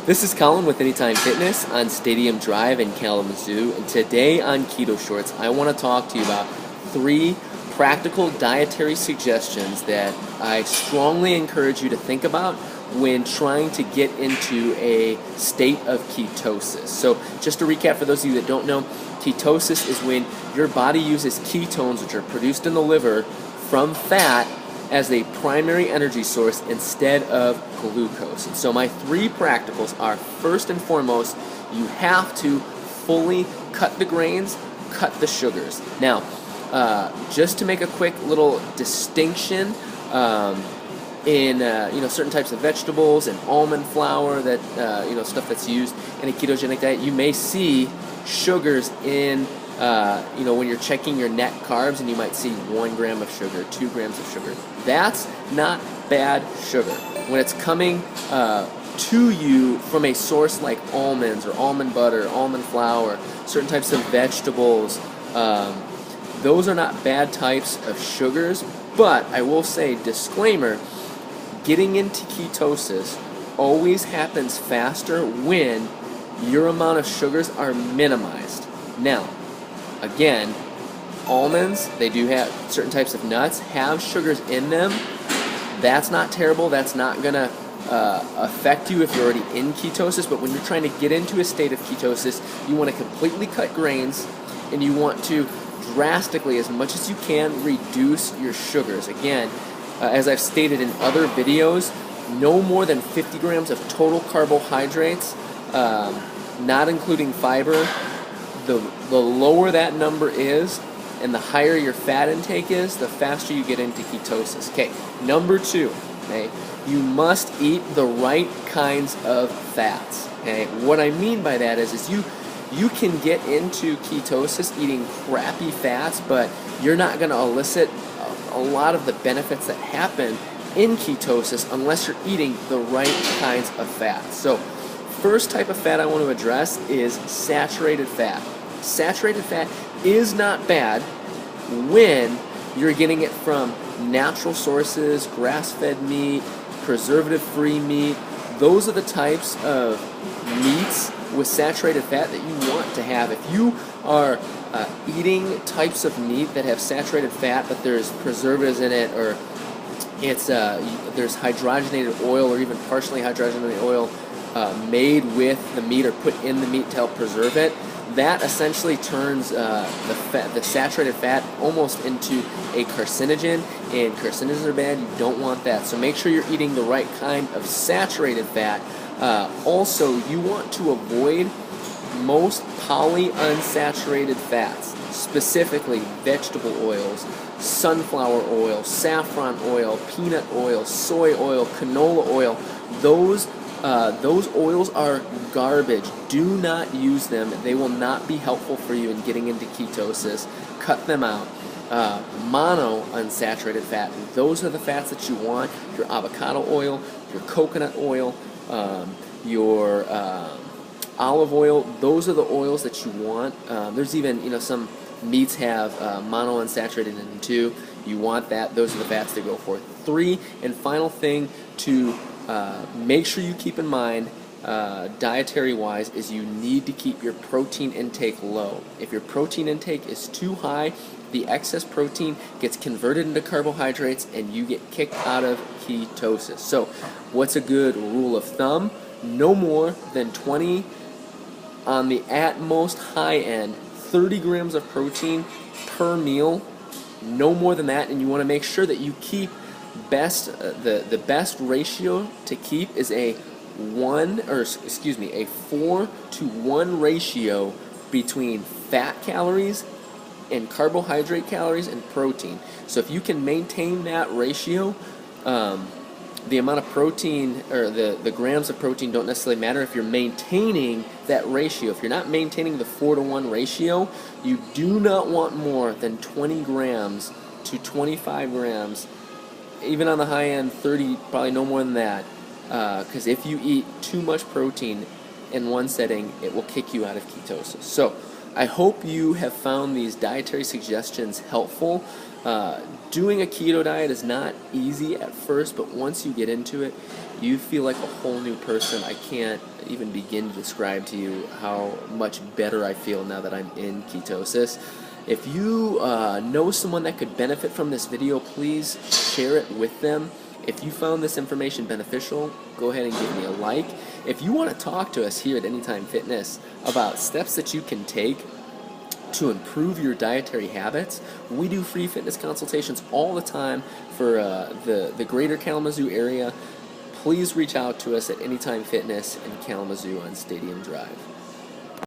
This is Colin with Anytime Fitness on Stadium Drive in Kalamazoo, and today on Keto Shorts I want to talk to you about 3 practical dietary suggestions that I strongly encourage you to think about when trying to get into a state of ketosis. So just to recap for those of you that don't know, ketosis is when your body uses ketones, which are produced in the liver, from fat as a primary energy source instead of glucose. And so my 3 practicals are, first and foremost, you have to fully cut the grains, cut the sugars. Now, just to make a quick little distinction, in certain types of vegetables and almond flour, that stuff that's used in a ketogenic diet, you may see sugars in when you're checking your net carbs, and you might see 1 gram of sugar, 2 grams of sugar. That's not bad sugar. When it's coming to you from a source like almonds or almond butter, almond flour, certain types of vegetables, those are not bad types of sugars. But I will say, disclaimer, getting into ketosis always happens faster when your amount of sugars are minimized. Now, again, almonds, they do have certain types of nuts, have sugars in them. That's not terrible. That's not going to affect you if you're already in ketosis. But when you're trying to get into a state of ketosis, you want to completely cut grains, and you want to drastically, as much as you can, reduce your sugars. Again, as I've stated in other videos, no more than 50 grams of total carbohydrates, not including fiber. The lower that number is, and the higher your fat intake is, the faster you get into ketosis. Okay, number 2, okay, you must eat the right kinds of fats. Okay, what I mean by that is you can get into ketosis eating crappy fats, but you're not going to elicit a lot of the benefits that happen in ketosis unless you're eating the right kinds of fats. So, first type of fat I want to address is saturated fat. Saturated fat is not bad when you're getting it from natural sources, grass-fed meat, preservative-free meat. Those are the types of meats with saturated fat that you want to have. If you are eating types of meat that have saturated fat, but there's preservatives in it, or there's hydrogenated oil or even partially hydrogenated oil made with the meat or put in the meat to help preserve it, that essentially turns the saturated fat almost into a carcinogen, and carcinogens are bad. You don't want that. So make sure you're eating the right kind of saturated fat. Also, you want to avoid most polyunsaturated fats, specifically vegetable oils, sunflower oil, saffron oil, peanut oil, soy oil, canola oil. Those oils are garbage. Do not use them. They will not be helpful for you in getting into ketosis. Cut them out. Monounsaturated fat, those are the fats that you want. Your avocado oil, your coconut oil, your olive oil, those are the oils that you want. There's even, some meats have monounsaturated in them too. You want that. Those are the fats to go for. 3 and final thing to make sure you keep in mind, dietary-wise, is you need to keep your protein intake low. If your protein intake is too high, the excess protein gets converted into carbohydrates, and you get kicked out of ketosis. So, what's a good rule of thumb? No more than 20, on the at most high end, 30 grams of protein per meal. No more than that, and you want to make sure that you keep the best ratio to keep is a 4-to-1 ratio between fat calories and carbohydrate calories and protein. So if you can maintain that ratio, the amount of protein, or the grams of protein, don't necessarily matter if you're maintaining that ratio. If you're not maintaining the 4-to-1 ratio, you do not want more than 20 grams to 25 grams, even on the high end, 30, probably no more than that, because if you eat too much protein in one setting, it will kick you out of ketosis. So I hope you have found these dietary suggestions helpful. Doing a keto diet is not easy at first, but once you get into it, you feel like a whole new person. I can't even begin to describe to you how much better I feel now that I'm in ketosis. If you know someone that could benefit from this video, please share it with them. If you found this information beneficial, go ahead and give me a like. If you want to talk to us here at Anytime Fitness about steps that you can take to improve your dietary habits, we do free fitness consultations all the time for the greater Kalamazoo area. Please reach out to us at Anytime Fitness in Kalamazoo on Stadium Drive.